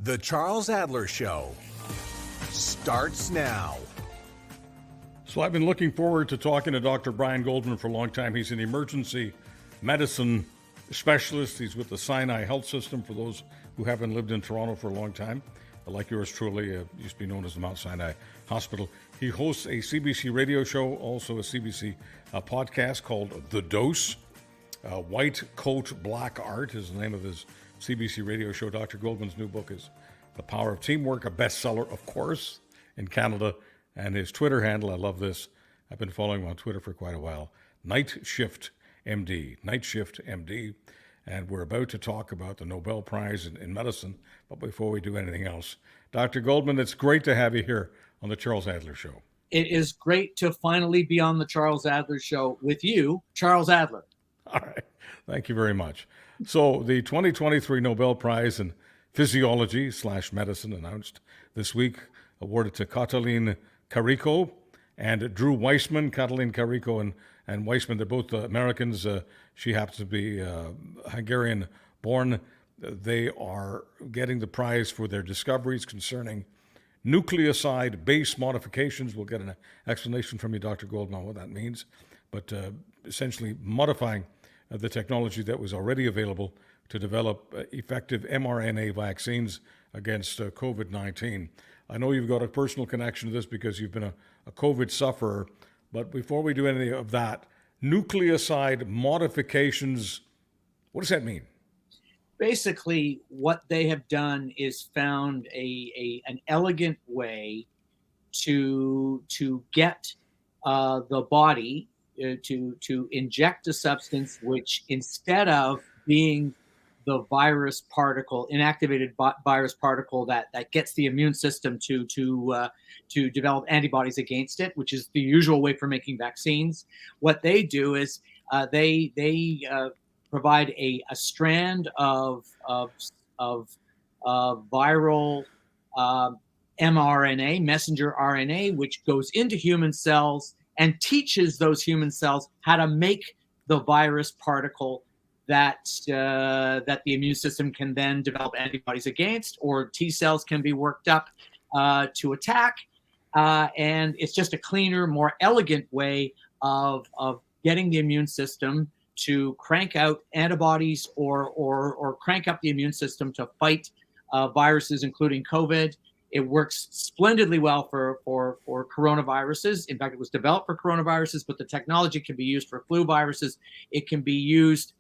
The Charles Adler Show starts now. So I've been looking forward to talking to Dr. Brian Goldman for a long time. He's an emergency medicine specialist. He's with the Sinai Health System, for those who haven't lived in Toronto for a long time. Like yours truly, used to be known as the Mount Sinai Hospital. He hosts a CBC radio show, also a CBC podcast called The Dose. White Coat, Black Art is the name of his CBC radio show. Dr. Goldman's new book is The Power of Teamwork, a bestseller, of course, in Canada. And his Twitter handle, I love this. I've been following him on Twitter for quite a while. Night Shift MD. And we're about to talk about the Nobel Prize in medicine. But before we do anything else, Dr. Goldman, it's great to have you here on the Charles Adler Show. It is great to finally be on the Charles Adler Show with you, Charles Adler. All right. Thank you very much. So the 2023 Nobel Prize in Physiology/Medicine announced this week, awarded to Katalin Karikó and Drew Weissman. Katalin Karikó and Weissman, they're both Americans. She happens to be Hungarian-born. They are getting the prize for their discoveries concerning nucleoside base modifications. We'll get an explanation from you, Dr. Goldman, what that means. But essentially modifying the technology that was already available to develop effective mRNA vaccines against COVID-19. I know you've got a personal connection to this because you've been a COVID sufferer, but before we do any of that, nucleoside modifications, what does that mean? Basically, what they have done is found an elegant way to get the body to inject a substance which, instead of being the virus particle, inactivated virus particle that gets the immune system to develop antibodies against it, which is the usual way for making vaccines, what they do is they provide a strand of viral mRNA, messenger RNA, which goes into human cells and teaches those human cells how to make the virus particle that the immune system can then develop antibodies against, or T cells can be worked up to attack. And it's just a cleaner, more elegant way of getting the immune system to crank out antibodies or crank up the immune system to fight viruses, including COVID. It works splendidly well for coronaviruses. In fact, it was developed for coronaviruses, but the technology can be used for flu viruses. It can be used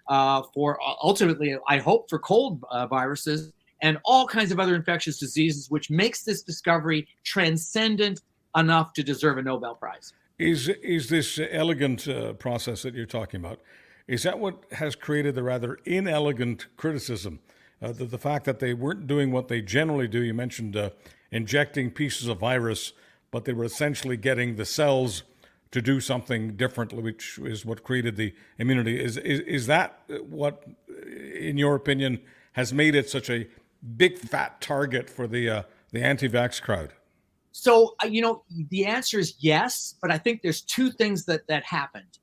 for ultimately, I hope, for cold viruses and all kinds of other infectious diseases, which makes this discovery transcendent enough to deserve a Nobel Prize. Is this elegant process that you're talking about, is that what has created the rather inelegant criticism? The fact that they weren't doing what they generally do. You mentioned injecting pieces of virus, but they were essentially getting the cells to do something different, which is what created the immunity. Is that what, in your opinion, has made it such a big fat target for the anti-vax crowd? So, the answer is yes, but I think there's two things that happened.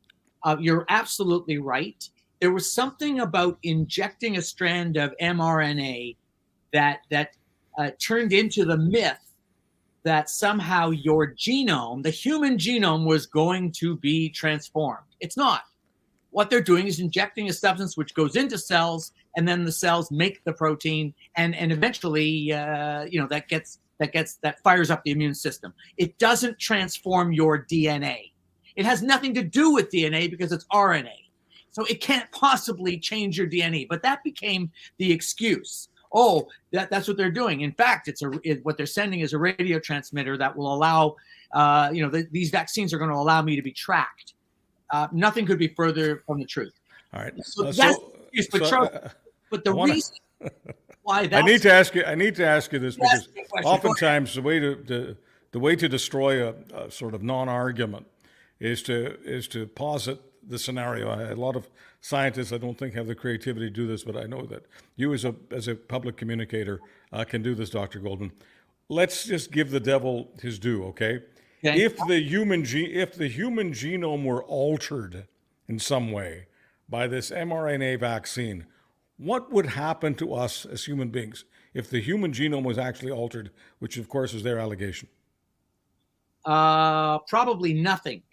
You're absolutely right. There was something about injecting a strand of mRNA that turned into the myth that somehow your genome, the human genome, was going to be transformed. It's not. What they're doing is injecting a substance which goes into cells, and then the cells make the protein, and eventually, that fires up the immune system. It doesn't transform your DNA. It has nothing to do with DNA because it's RNA. So it can't possibly change your DNA. But that became the excuse. Oh, that's what they're doing. In fact, what they're sending is a radio transmitter that will allow, these vaccines are going to allow me to be tracked. Nothing could be further from the truth. All right. So that's but the reason why that's... I need to ask you this because oftentimes the way to destroy a sort of non-argument is to posit the scenario. A lot of scientists, I don't think, have the creativity to do this, but I know that you as a public communicator can do this, Dr. Goldman. Let's just give the devil his due, okay? If the human genome were altered in some way by this mRNA vaccine, what would happen to us as human beings if the human genome was actually altered, which of course is their allegation? Probably nothing,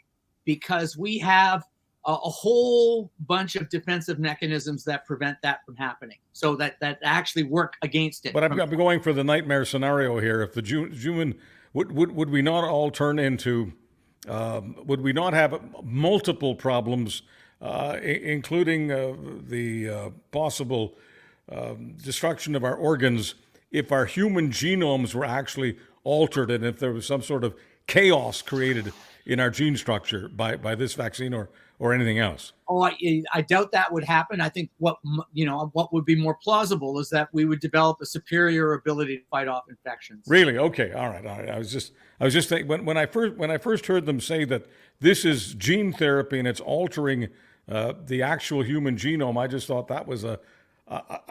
because we have a whole bunch of defensive mechanisms that prevent that from happening, so that actually work against it. But I'm going for the nightmare scenario here. If the human, would we not all turn into, would we not have multiple problems, including the possible destruction of our organs, if our human genomes were actually altered, and if there was some sort of chaos created in our gene structure by this vaccine or anything else? Oh, I doubt that would happen. I think what would be more plausible is that we would develop a superior ability to fight off infections. Really? Okay. All right. I was just thinking, when I first heard them say that this is gene therapy and it's altering the actual human genome, I just thought that was a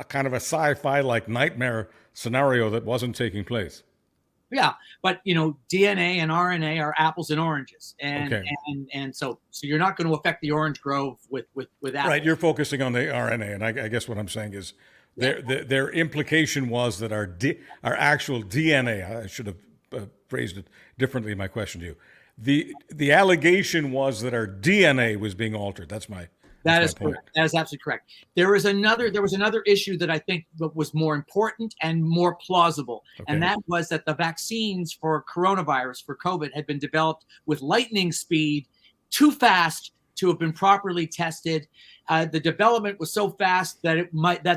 kind of a sci-fi like nightmare scenario that wasn't taking place. Yeah, but DNA and RNA are apples and oranges, and Okay. and so you're not going to affect the orange grove with apples. Right. You're focusing on the RNA, and I guess what I'm saying is their implication was that our actual DNA. I should have phrased it differently in my question to you. The allegation was that our DNA was being altered. That's my That is correct. That is absolutely correct. There was another issue that I think was more important and more plausible, and that was that the vaccines for coronavirus, for COVID, had been developed with lightning speed, too fast to have been properly tested. The development was so fast that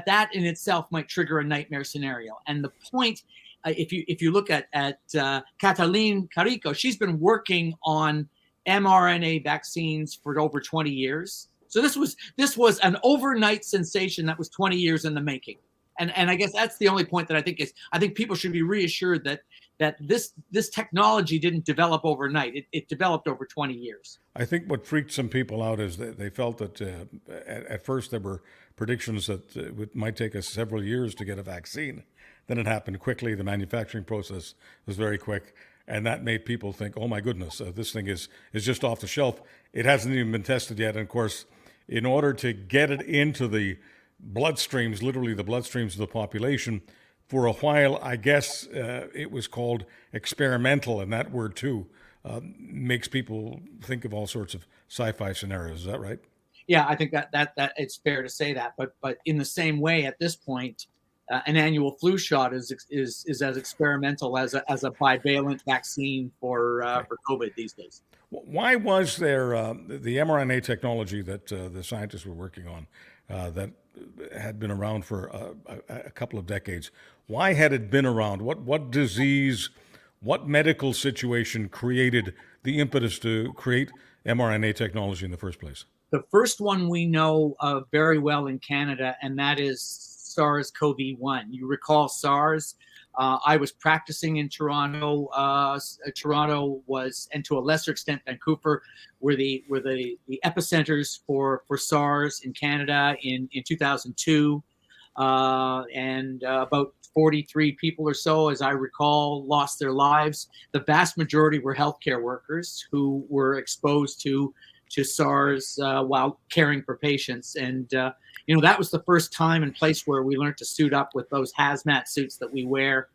that in itself might trigger a nightmare scenario. And the point, if you look at Katalin Karikó, she's been working on mRNA vaccines for over 20 years. So this was an overnight sensation that was 20 years in the making, and I guess that's the only point that I think people should be reassured that this technology didn't develop overnight. It developed over 20 years. I think what freaked some people out is that they felt that at first there were predictions that it might take us several years to get a vaccine. Then it happened quickly. The manufacturing process was very quick. And that made people think, oh my goodness, this thing is just off the shelf. It hasn't even been tested yet. And of course, in order to get it into the bloodstreams, literally the bloodstreams of the population, for a while, I guess it was called experimental, and that word too makes people think of all sorts of sci-fi scenarios. Is that right? Yeah, I think that it's fair to say that. But in the same way, at this point, an annual flu shot is as experimental as a bivalent vaccine for COVID these days. Why was there the mRNA technology that the scientists were working on that had been around for a couple of decades? Why had it been around? What disease, what medical situation created the impetus to create mRNA technology in the first place? The first one we know very well in Canada, and that is SARS-CoV-1. You recall SARS? I was practicing in Toronto. Toronto was, and to a lesser extent Vancouver, were the epicenters for SARS in Canada in 2002. And about 43 people or so, as I recall, lost their lives. The vast majority were healthcare workers who were exposed to SARS while caring for patients. And that was the first time and place where we learned to suit up with those hazmat suits that we wear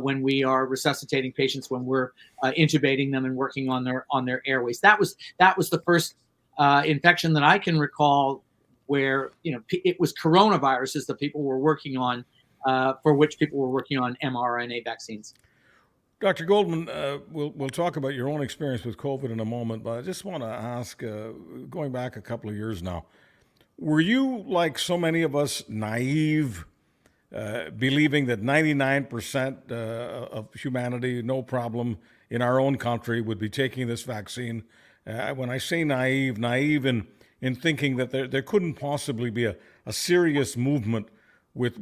when we are resuscitating patients, when we're intubating them and working on their airways. That was the first infection that I can recall where it was coronaviruses that people were working on, for which people were working on mRNA vaccines. Dr. Goldman, we'll talk about your own experience with COVID in a moment, but I just want to ask, going back a couple of years now, were you, like so many of us, naive, believing that 99% of humanity, no problem, in our own country would be taking this vaccine? When I say naive in thinking that there couldn't possibly be a serious movement with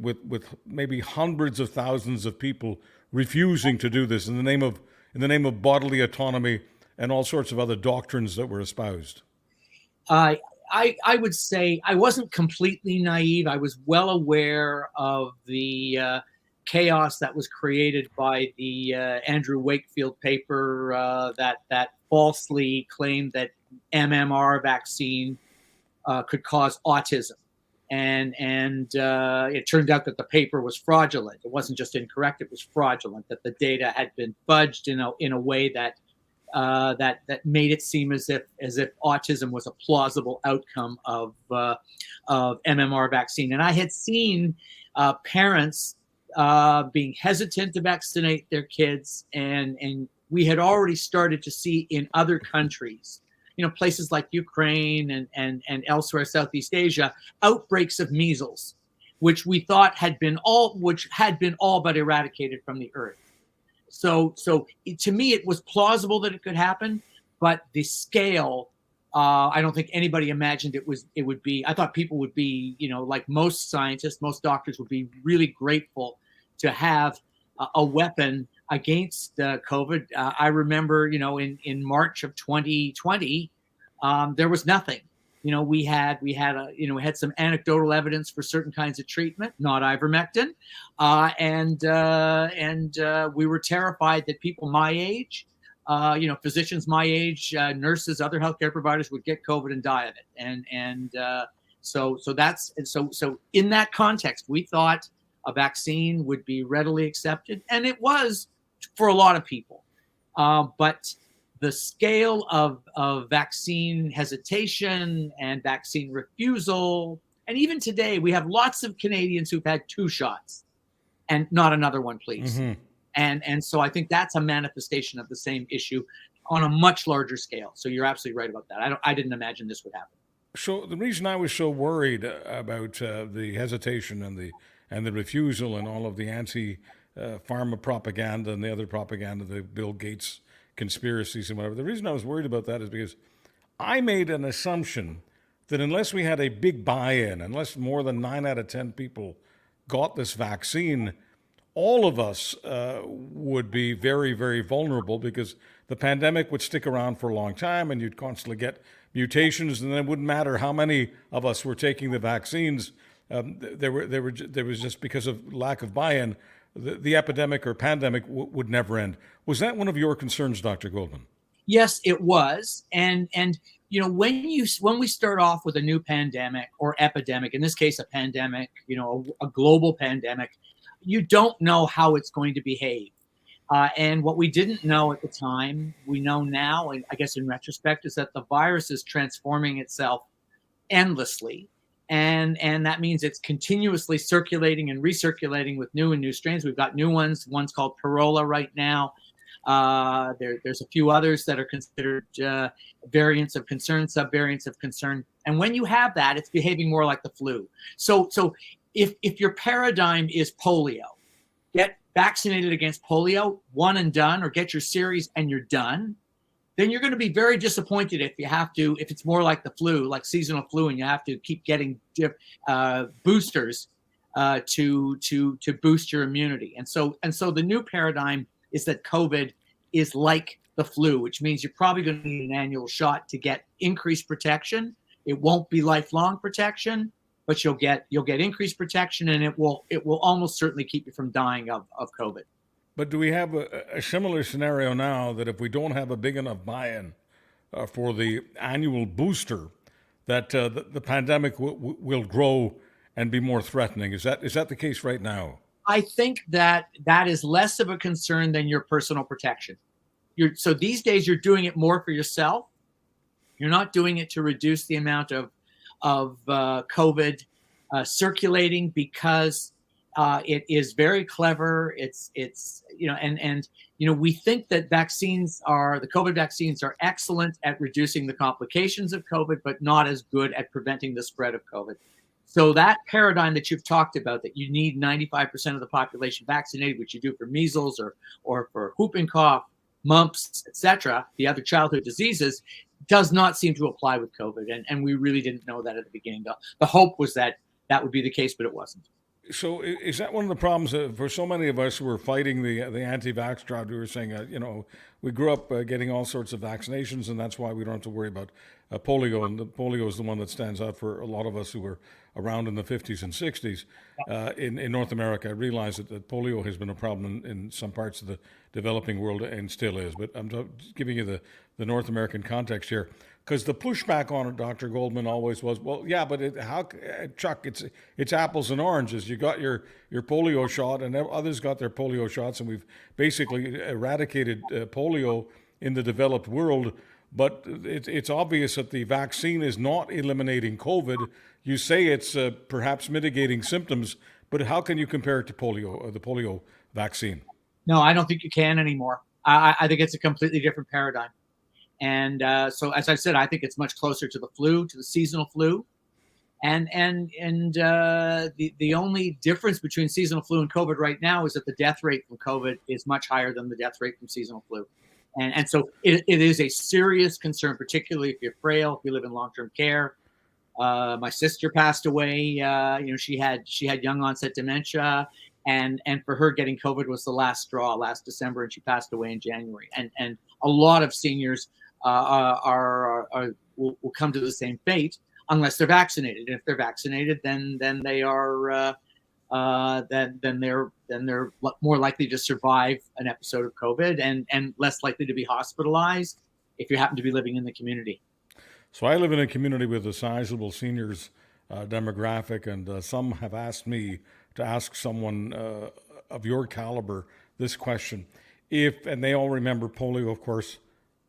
maybe hundreds of thousands of people refusing to do this in the name of bodily autonomy and all sorts of other doctrines that were espoused. I would say I wasn't completely naive. I was well aware of the chaos that was created by the Andrew Wakefield paper that falsely claimed that MMR vaccine could cause autism. and it turned out that the paper was fraudulent. It wasn't just incorrect; it was fraudulent. That the data had been fudged in a way that that made it seem as if autism was a plausible outcome of MMR vaccine. And I had seen parents being hesitant to vaccinate their kids, and we had already started to see in other countries, places like Ukraine and elsewhere, Southeast Asia, outbreaks of measles, which we thought had been all but eradicated from the earth. So to me, it was plausible that it could happen, but the scale, I don't think anybody imagined it would be. I thought people would be, like most scientists, most doctors would be really grateful to have a weapon against COVID. I remember, in March of 2020, there was nothing. We had some anecdotal evidence for certain kinds of treatment, not ivermectin, and we were terrified that people my age, physicians my age, nurses, other healthcare providers would get COVID and die of it, so in that context, we thought a vaccine would be readily accepted, and it was for a lot of people, but the scale of vaccine hesitation and vaccine refusal, and even today, we have lots of Canadians who've had 2 shots and not another one, please. Mm-hmm. And so I think that's a manifestation of the same issue on a much larger scale. So you're absolutely right about that. I didn't imagine this would happen. So the reason I was so worried about the hesitation and the refusal and all of the anti-pharma propaganda and the other propaganda, the Bill Gates conspiracies and whatever. The reason I was worried about that is because I made an assumption that unless we had a big buy-in, unless more than 9 out of 10 people got this vaccine, all of us would be very, very vulnerable because the pandemic would stick around for a long time and you'd constantly get mutations, and then it wouldn't matter how many of us were taking the vaccines. There was just because of lack of buy-in, the epidemic or pandemic would never end. Was that one of your concerns, Dr. Goldman? Yes, it was. And when we start off with a new pandemic or epidemic, in this case, a pandemic, a global pandemic, you don't know how it's going to behave. And what we didn't know at the time, we know now, and I guess in retrospect, is that the virus is transforming itself endlessly. And that means it's continuously circulating and recirculating with new strains. We've got new one's called Corolla right now. There's a few others that are considered variants of concern, subvariants of concern. And when you have that, it's behaving more like the flu. So if your paradigm is polio, get vaccinated against polio, one and done, or get your series and you're done, then you're going to be very disappointed if it's more like the flu, like seasonal flu, and you have to keep getting boosters to boost your immunity. And so the new paradigm is that COVID is like the flu, which means you're probably going to need an annual shot to get increased protection. It won't be lifelong protection, but you'll get increased protection, and it will almost certainly keep you from dying of COVID. But do we have a similar scenario now that if we don't have a big enough buy-in for the annual booster, that the pandemic will grow and be more threatening? Is that the case right now? I think that is less of a concern than your personal protection. So these days you're doing it more for yourself. You're not doing it to reduce the amount of COVID circulating because it is very clever. We think that the COVID vaccines are excellent at reducing the complications of COVID, but not as good at preventing the spread of COVID. So that paradigm that you've talked about, that you need 95% of the population vaccinated, which you do for measles or for whooping cough, mumps, etc., the other childhood diseases, does not seem to apply with COVID. And we really didn't know that at the beginning. The hope was that would be the case, but it wasn't. So is that one of the problems for so many of us who are fighting the anti-vax crowd? We were saying, we grew up getting all sorts of vaccinations, and that's why we don't have to worry about polio. And the polio is the one that stands out for a lot of us who were around in the 50s and 60s. In North America, I realize that polio has been a problem in some parts of the developing world and still is. But I'm giving you the North American context here. Because the pushback on it, Dr. Goldman, always was, well, yeah, but Chuck, it's apples and oranges. You got your polio shot, and others got their polio shots, and we've basically eradicated polio in the developed world. But it's obvious that the vaccine is not eliminating COVID. You say it's perhaps mitigating symptoms, but how can you compare it to polio, the polio vaccine? No, I don't think you can anymore. I think it's a completely different paradigm. And so, as I said, I think it's much closer to the flu, to the seasonal flu. And the only difference between seasonal flu and COVID right now is that the death rate from COVID is much higher than the death rate from seasonal flu. And so it is a serious concern, particularly if you're frail, if you live in long-term care. My sister passed away. She had young onset dementia, and for her, getting COVID was the last straw last December, and she passed away in January. And a lot of seniors will come to the same fate unless they're vaccinated. And if they're vaccinated, then they are then they're more likely to survive an episode of COVID and less likely to be hospitalized if you happen to be living in the community. So I live in a community with a sizable seniors demographic, and some have asked me to ask someone of your caliber this question. And they all remember polio, of course,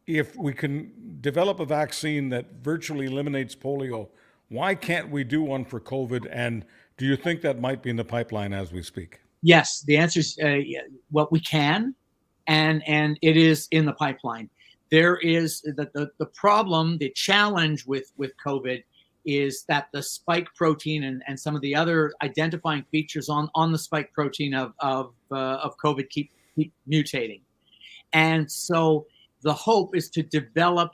if we can develop a vaccine that virtually eliminates polio, why can't we do one for COVID? And do you think that might be in the pipeline as we speak? Yes, the answer is what we can, and it is in the pipeline. There is the problem, the challenge with COVID is that the spike protein and some of the other identifying features on the spike protein of COVID keep mutating. And so the hope is to develop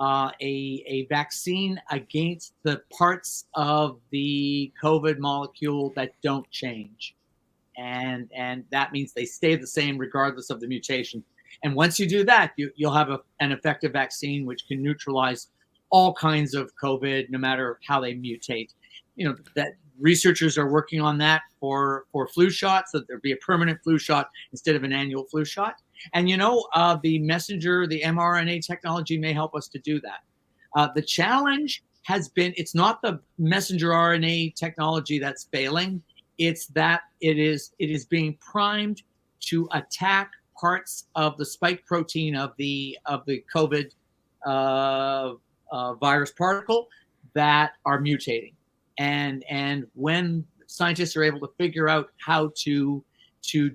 a vaccine against the parts of the COVID molecule that don't change. And that means they stay the same regardless of the mutation. And once you do that, you'll have an effective vaccine which can neutralize all kinds of COVID, no matter how they mutate. That researchers are working on that for flu shots, that there be a permanent flu shot instead of an annual flu shot. And the messenger, the mRNA technology may help us to do that. The challenge has been, it's not the messenger RNA technology that's failing, it's that it is being primed to attack parts of the spike protein of the COVID virus particle that are mutating. And when scientists are able to figure out how to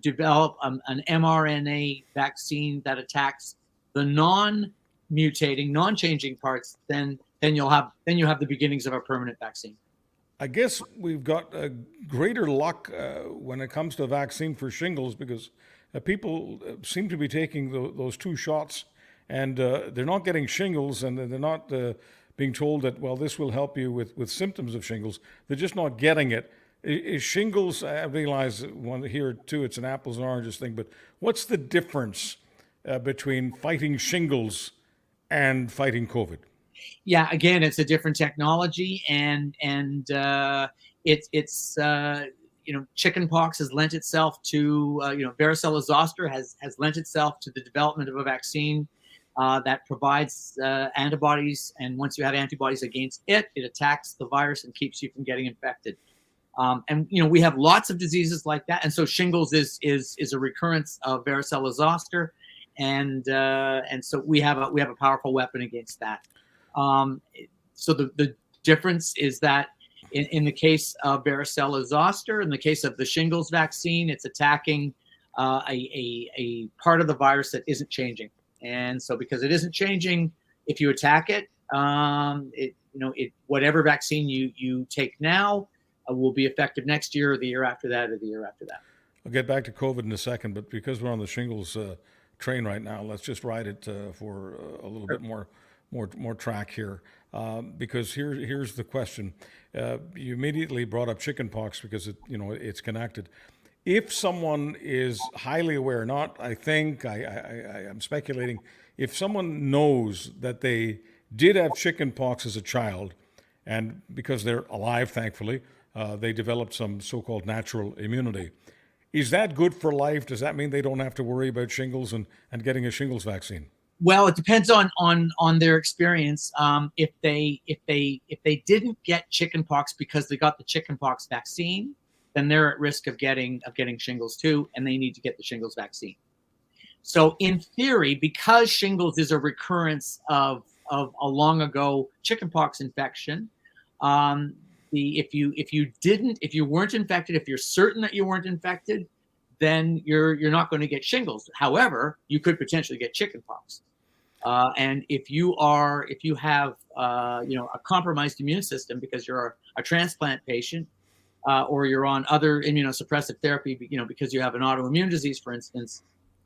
develop an mRNA vaccine that attacks the non-mutating, non-changing parts, then you have the beginnings of a permanent vaccine. I guess we've got greater luck when it comes to a vaccine for shingles, because people seem to be taking those two shots, and they're not getting shingles, and they're not being told that, well, this will help you with symptoms of shingles. They're just not getting it. Is shingles, I realize here too, it's an apples and oranges thing, but what's the difference between fighting shingles and fighting COVID? Yeah, again, it's a different technology, and it's chickenpox has lent itself to varicella zoster has lent itself to the development of a vaccine that provides antibodies, and once you have antibodies against it, it attacks the virus and keeps you from getting infected. And we have lots of diseases like that, and so shingles is a recurrence of varicella zoster, and so we have a powerful weapon against that. So the difference is that in the case of varicella zoster, in the case of the shingles vaccine, it's attacking a part of the virus that isn't changing, and so because it isn't changing, if you attack it, whatever vaccine you take now will be effective next year or the year after that or the year after that. I'll get back to COVID in a second, but because we're on the shingles train right now, let's just ride it for a little bit more track here, because here's the question. You immediately brought up chickenpox because it's connected. If someone is highly aware, I'm speculating, if someone knows that they did have chickenpox as a child, and because they're alive, thankfully, they developed some so-called natural immunity. Is that good for life? Does that mean they don't have to worry about shingles and getting a shingles vaccine? Well, it depends on their experience. If they didn't get chickenpox because they got the chickenpox vaccine, then they're at risk of getting shingles too, and they need to get the shingles vaccine. So in theory, because shingles is a recurrence of a long ago chickenpox infection, if you weren't infected, if you're certain that you weren't infected, then you're not going to get shingles. However, you could potentially get chickenpox. And if you have a compromised immune system because you're a transplant patient, or you're on other immunosuppressive therapy, because you have an autoimmune disease, for instance,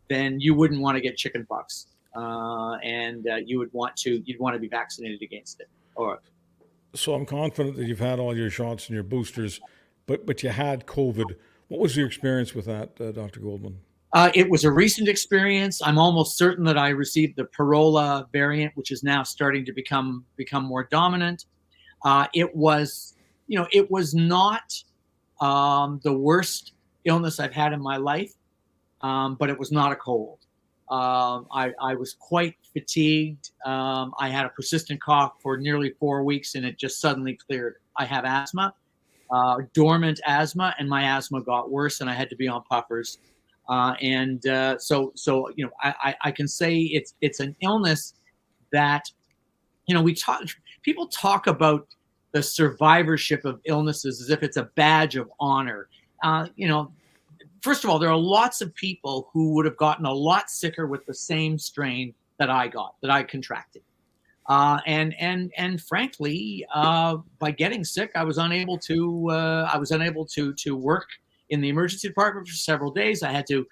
then you wouldn't want to get chickenpox, and you'd want to be vaccinated against it. So I'm confident that you've had all your shots and your boosters, but you had COVID. What was your experience with that, Dr. Goldman? It was a recent experience. I'm almost certain that I received the Parola variant, which is now starting to become more dominant. It was not the worst illness I've had in my life, but it was not a cold. I was quite fatigued. I had a persistent cough for nearly 4 weeks, and it just suddenly cleared. I have asthma, dormant asthma, and my asthma got worse, and I had to be on puffers. So I can say it's an illness that, people talk about the survivorship of illnesses as if it's a badge of honor. First of all, there are lots of people who would have gotten a lot sicker with the same strain that I contracted. And frankly, by getting sick, I was unable to work in the emergency department for several days. I had to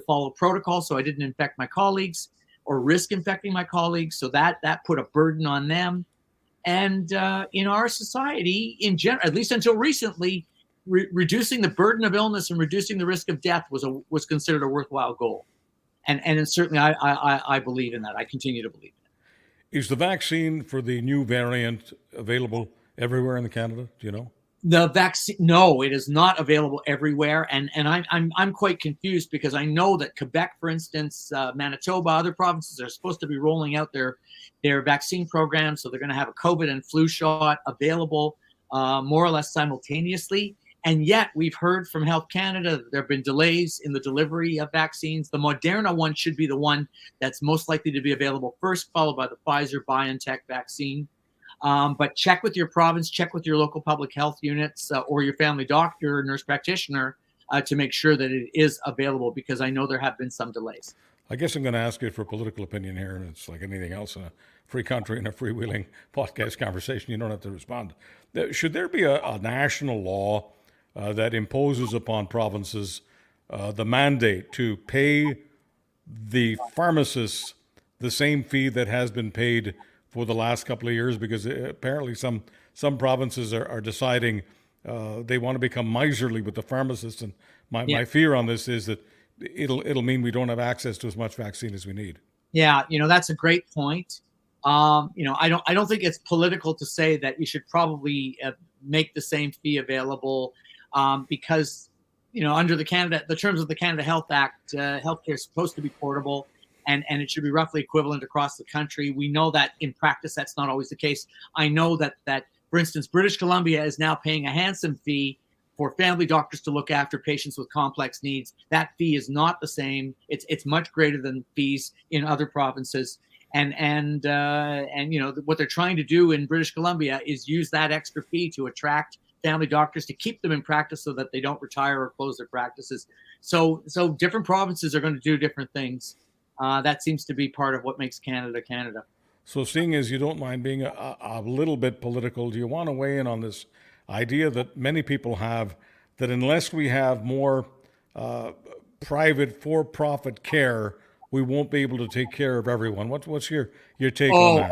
follow protocol so I didn't infect my colleagues or risk infecting my colleagues. So that put a burden on them. And in our society, in general, at least until recently, reducing the burden of illness and reducing the risk of death was considered a worthwhile goal. And certainly I believe in that. I continue to believe in it. Is the vaccine for the new variant available everywhere in Canada? Do you know? The vaccine, no, it is not available everywhere, and I'm quite confused because I know that Quebec, for instance, Manitoba, other provinces are supposed to be rolling out their vaccine programs, so they're going to have a COVID and flu shot available more or less simultaneously. And yet, we've heard from Health Canada that there have been delays in the delivery of vaccines. The Moderna one should be the one that's most likely to be available first, followed by the Pfizer-BioNTech vaccine. But check with your province, check with your local public health units or your family doctor, nurse practitioner, to make sure that it is available, because I know there have been some delays. I guess I'm going to ask you for political opinion here, and it's like anything else in a free country and a freewheeling podcast conversation. You don't have to respond. Should there be a national law that imposes upon provinces the mandate to pay the pharmacists the same fee that has been paid for the last couple of years? Because apparently some provinces are deciding they want to become miserly with the pharmacists, and my fear on this is that it'll mean we don't have access to as much vaccine as we need. Yeah, that's a great point. I don't think it's political to say that you should probably make the same fee available, because under the terms of the Canada Health Act, healthcare is supposed to be portable. And it should be roughly equivalent across the country. We know that in practice, that's not always the case. I know that, for instance, British Columbia is now paying a handsome fee for family doctors to look after patients with complex needs. That fee is not the same. It's much greater than fees in other provinces. And what they're trying to do in British Columbia is use that extra fee to attract family doctors, to keep them in practice so that they don't retire or close their practices. So different provinces are going to do different things. That seems to be part of what makes Canada, Canada. So seeing as you don't mind being a little bit political, do you want to weigh in on this idea that many people have, that unless we have more private for-profit care, we won't be able to take care of everyone? What's your take on that?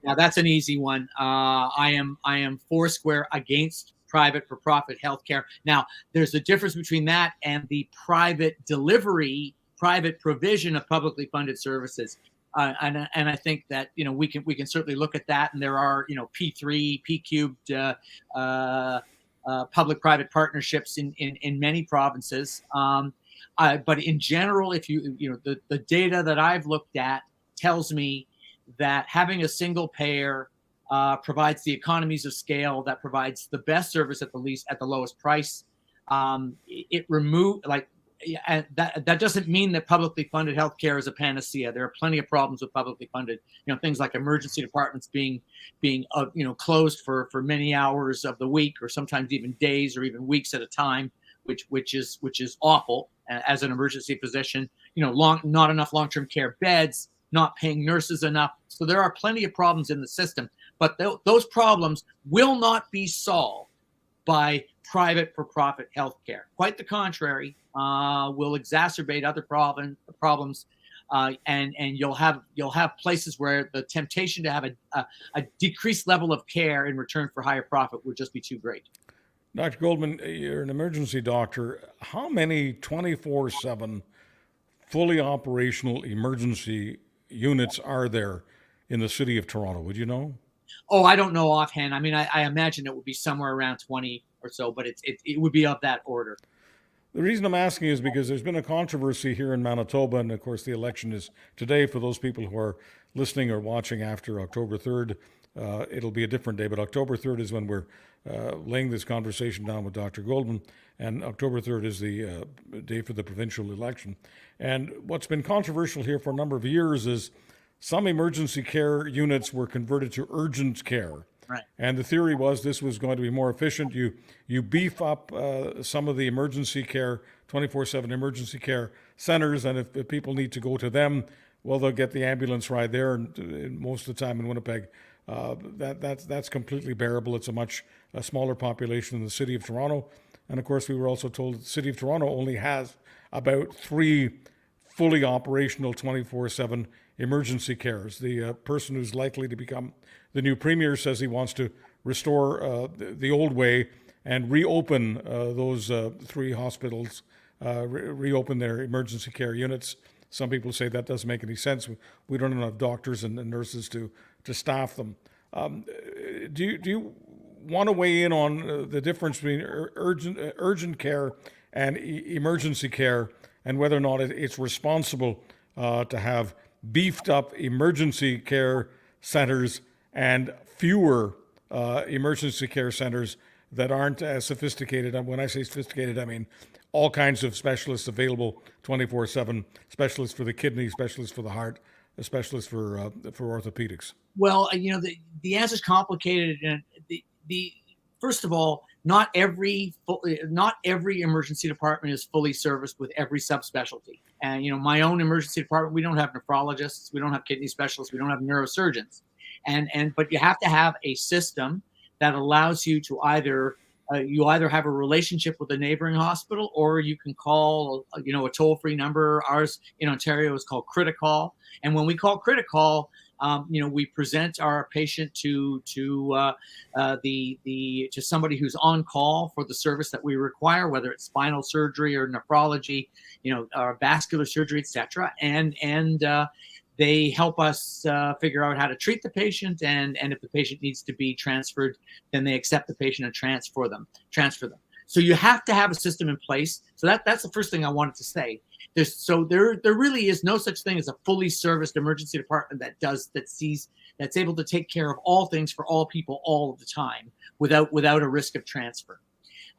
Now that's an easy one. I am foursquare against private for-profit healthcare. Now, there's a difference between that and the private provision of publicly funded services. And I think that, we can certainly look at that. And there are, P3, P-cubed public-private partnerships in many provinces. But in general, if the data that I've looked at tells me that having a single payer provides the economies of scale, that provides the best service at the lowest price. It removed and that doesn't mean that publicly funded healthcare is a panacea. There are plenty of problems with publicly funded, things like emergency departments being closed for many hours of the week, or sometimes even days or even weeks at a time, which is awful as an emergency physician. Not enough long-term care beds, not paying nurses enough. So there are plenty of problems in the system, but those problems will not be solved by private for-profit healthcare. Quite the contrary, will exacerbate other problems, and you'll have places where the temptation to have a decreased level of care in return for higher profit would just be too great. Dr. Goldman, you're an emergency doctor. How many 24/7 fully operational emergency units are there in the city of Toronto? Would you know? Oh, I don't know offhand. I mean, I imagine it would be somewhere around 20 or so, but it would be of that order. The reason I'm asking is because there's been a controversy here in Manitoba, and of course the election is today. For those people who are listening or watching after October 3rd, it'll be a different day, but October 3rd is when we're laying this conversation down with Dr. Goldman, and October 3rd is the day for the provincial election. And what's been controversial here for a number of years is some emergency care units were converted to urgent care. Right. And the theory was this was going to be more efficient. You beef up some of the emergency care, 24/7 emergency care centers, and if people need to go to them, well, they'll get the ambulance ride there. And most of the time in Winnipeg, that's completely bearable. It's a smaller population in the city of Toronto. And of course, we were also told that the city of Toronto only has about 3 fully operational 24/7 emergency cares. The person who's likely to become the new premier says he wants to restore the old way and reopen those 3 hospitals, reopen their emergency care units. Some people say that doesn't make any sense. We don't have enough doctors and nurses to staff them. Do you want to weigh in on the difference between urgent care and emergency care, and whether or not it's responsible to have beefed up emergency care centers and fewer emergency care centers that aren't as sophisticated? And when I say sophisticated, I mean all kinds of specialists available 24/7, specialists for the kidney, specialists for the heart, specialists for orthopedics. Well, the answer is complicated, and the first of all, not every emergency department is fully serviced with every subspecialty. And my own emergency department, we don't have nephrologists, we don't have kidney specialists, we don't have neurosurgeons, but you have to have a system that allows you to either have a relationship with a neighboring hospital, or you can call a toll-free number. Ours in Ontario is called Criticall, and when we call Criticall, we present our patient to somebody who's on call for the service that we require, whether it's spinal surgery or nephrology, or vascular surgery, etc. And they help us figure out how to treat the patient, and if the patient needs to be transferred, then they accept the patient and transfer them. So you have to have a system in place. So that's the first thing I wanted to say. There really is no such thing as a fully serviced emergency department that's able to take care of all things for all people all of the time without a risk of transfer.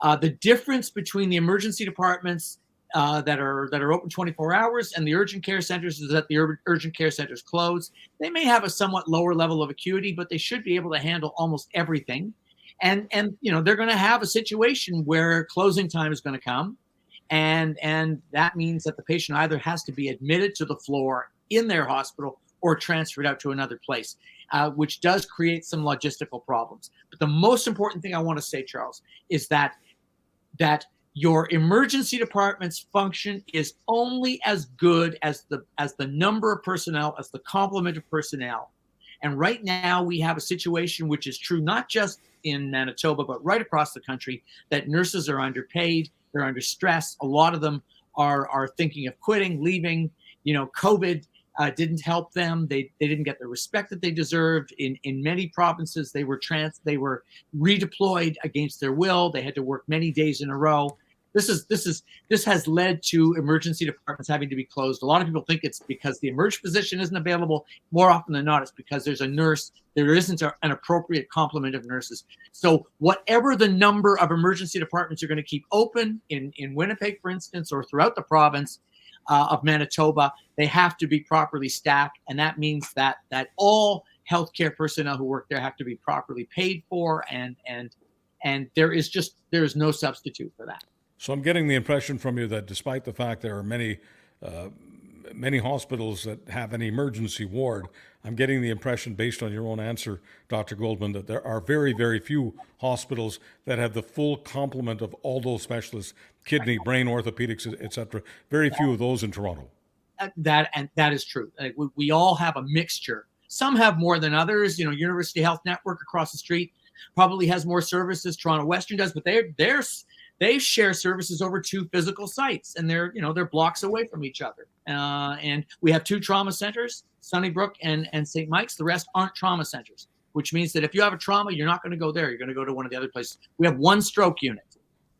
The difference between the emergency departments that are open 24 hours and the urgent care centers is that the urgent care centers close. They may have a somewhat lower level of acuity, but they should be able to handle almost everything. And they're going to have a situation where closing time is going to come. And that means that the patient either has to be admitted to the floor in their hospital or transferred out to another place, which does create some logistical problems. But the most important thing I want to say, Charles, is that your emergency department's function is only as good as the number of personnel, as the complement of personnel. And right now we have a situation which is true not just in Manitoba, but right across the country, that nurses are underpaid. They're under stress. A lot of them are thinking of quitting, leaving. COVID didn't help them. They didn't get the respect that they deserved. In many provinces, they were redeployed against their will. They had to work many days in a row. This has led to emergency departments having to be closed. A lot of people think it's because the emerge position isn't available. More often than not, it's because there's a nurse. There isn't an appropriate complement of nurses. So whatever the number of emergency departments are going to keep open in Winnipeg, for instance, or throughout the province of Manitoba, they have to be properly staffed, and that means that all healthcare personnel who work there have to be properly paid for, and there is no substitute for that. So I'm getting the impression from you that despite the fact there are many hospitals that have an emergency ward, I'm getting the impression, based on your own answer, Dr. Goldman, that there are very, very few hospitals that have the full complement of all those specialists, kidney, brain, orthopedics, et cetera. Very few of those in Toronto. That is true. We all have a mixture. Some have more than others. University Health Network across the street probably has more services. Toronto Western does, but they share services over 2 physical sites, and they're blocks away from each other. And we have 2 trauma centers, Sunnybrook and St. Mike's. The rest aren't trauma centers, which means that if you have a trauma, you're not going to go there. You're going to go to one of the other places. We have 1 stroke unit.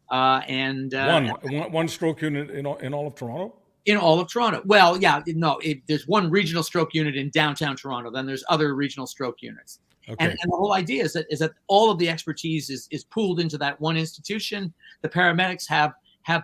One stroke unit in all of Toronto? In all of Toronto. Well, yeah, no, there's 1 regional stroke unit in downtown Toronto. Then there's other regional stroke units. Okay. And the whole idea is that all of the expertise is pooled into that one institution. The paramedics have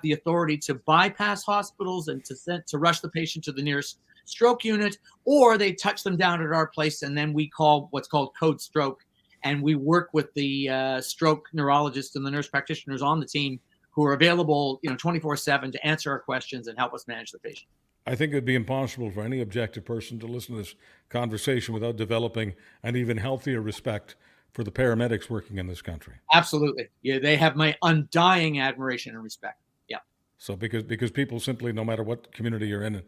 the authority to bypass hospitals and to rush the patient to the nearest stroke unit, or they touch them down at our place, and then we call what's called code stroke, and we work with the stroke neurologists and the nurse practitioners on the team who are available 24/7 to answer our questions and help us manage the patient. I think it'd be impossible for any objective person to listen to this conversation without developing an even healthier respect for the paramedics working in this country. Absolutely. Yeah, they have my undying admiration and respect. Yeah. So because people simply, no matter what community you're in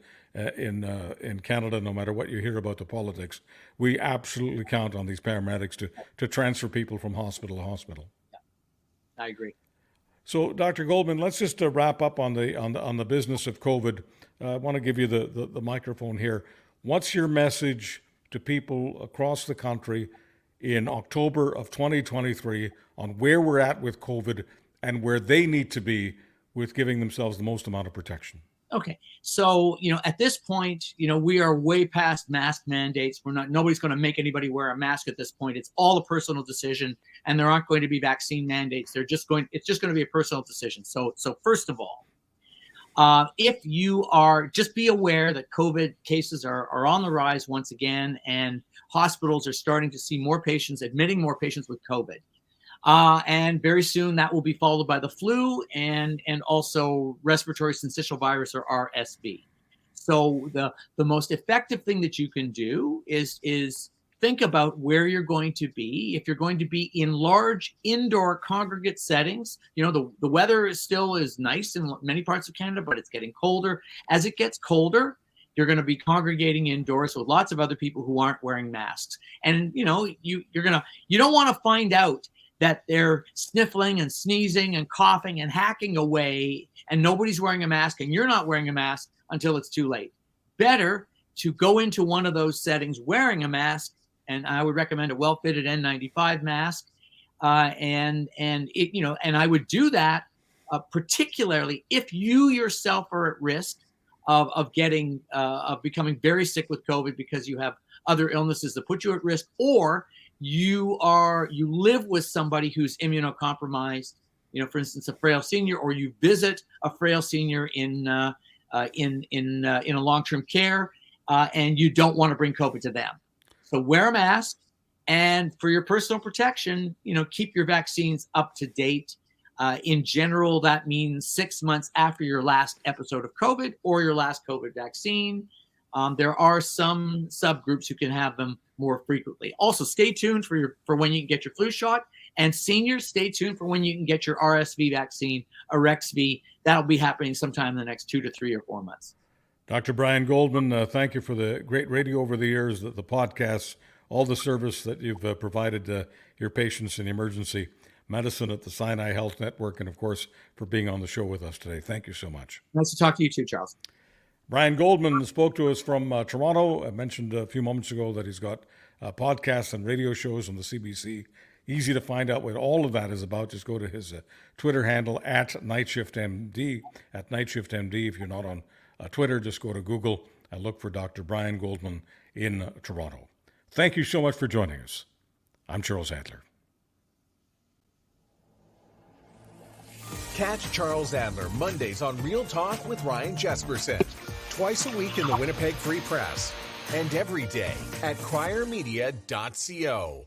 Canada, no matter what you hear about the politics, we absolutely count on these paramedics to transfer people from hospital to hospital. Yeah. I agree. So, Dr. Goldman, let's just wrap up on the business of COVID. I want to give you the microphone here. What's your message to people across the country in October of 2023 on where we're at with COVID and where they need to be with giving themselves the most amount of protection? Okay. So, at this point, we are way past mask mandates. Nobody's going to make anybody wear a mask at this point. It's all a personal decision, and there aren't going to be vaccine mandates. It's just going to be a personal decision. So first of all, if you are, just be aware that COVID cases are on the rise once again, and hospitals are starting to see more patients, admitting more patients with COVID. And very soon that will be followed by the flu and also respiratory syncytial virus, or RSV. So the most effective thing that you can do is think about where you're going to be. If you're going to be in large indoor congregate settings, the weather is nice in many parts of Canada, but it's getting colder. As it gets colder, you're going to be congregating indoors with lots of other people who aren't wearing masks. And you don't want to find out that they're sniffling and sneezing and coughing and hacking away, and nobody's wearing a mask, and you're not wearing a mask until it's too late. Better to go into one of those settings wearing a mask, and I would recommend a well-fitted N95 mask, and I would do that particularly if you yourself are at risk of becoming very sick with COVID because you have other illnesses that put you at risk, or you live with somebody who's immunocompromised, for instance, a frail senior, or you visit a frail senior in a long-term care, and you don't want to bring COVID to them. So wear a mask, and for your personal protection, keep your vaccines up to date. In general, that means 6 months after your last episode of COVID or your last COVID vaccine. There are some subgroups who can have them more frequently. Also, stay tuned for when you can get your flu shot, and seniors, stay tuned for when you can get your RSV vaccine, Arexvy. That'll be happening sometime in the next 2 to 3 or 4 months. Dr. Brian Goldman, thank you for the great radio over the years, the podcasts, all the service that you've provided your patients in emergency medicine at the Sinai Health Network, and of course, for being on the show with us today. Thank you so much. Nice to talk to you too, Charles. Brian Goldman spoke to us from Toronto. I mentioned a few moments ago that he's got podcasts and radio shows on the CBC easy to find out what all of that is about. Just go to his Twitter handle at NightShiftMD, at NightShiftMD. If you're not on Twitter, just go to Google and look for Dr. Brian Goldman in Toronto. Thank you so much for joining us. I'm Charles Adler. Catch Charles Adler Mondays on Real Talk with Ryan Jesperson. Twice a week in the Winnipeg Free Press. And every day at criermedia.co.